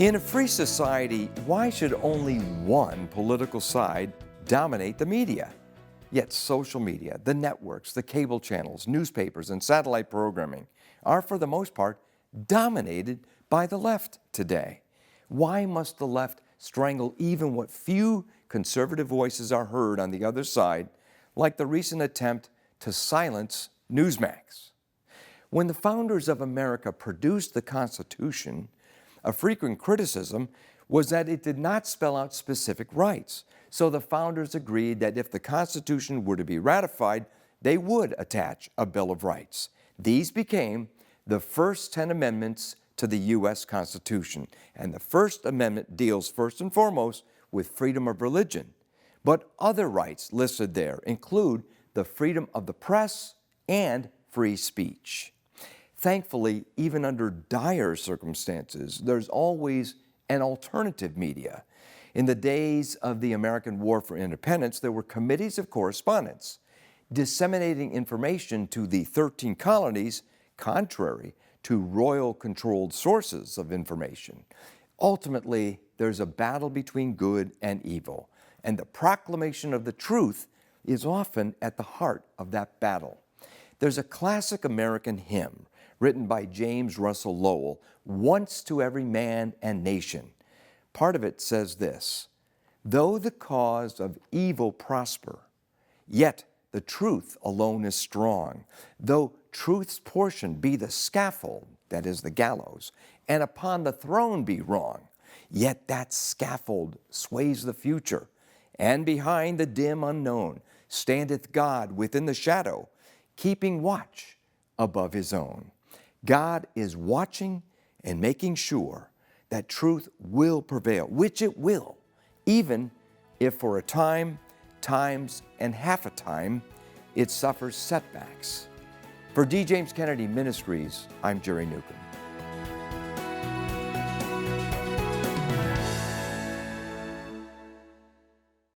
In a free society, why should only one political side dominate the media? Yet social media, the networks, the cable channels, newspapers, and satellite programming are, for the most part, dominated by the left today. Why must the left strangle even what few conservative voices are heard on the other side, like the recent attempt to silence Newsmax? When the founders of America produced the Constitution, a frequent criticism was that it did not spell out specific rights. So the founders agreed that if the Constitution were to be ratified, they would attach a Bill of Rights. These became the first 10 amendments to the U.S. Constitution. And the First Amendment deals first and foremost with freedom of religion. But other rights listed there include the freedom of the press and free speech. Thankfully, even under dire circumstances, there's always an alternative media. In the days of the American War for Independence, there were committees of correspondence disseminating information to the 13 colonies, contrary to royal-controlled sources of information. Ultimately, there's a battle between good and evil, and the proclamation of the truth is often at the heart of that battle. There's a classic American hymn written by James Russell Lowell, "Once to every man and nation." Part of it says this: "Though the cause of evil prosper, yet the truth alone is strong. Though truth's portion be the scaffold," that is the gallows, "and upon the throne be wrong, yet that scaffold sways the future. And behind the dim unknown standeth God within the shadow, keeping watch above his own." God is watching and making sure that truth will prevail, which it will, even if for a time, times, and half a time, it suffers setbacks. For D. James Kennedy Ministries, I'm Jerry Newcombe.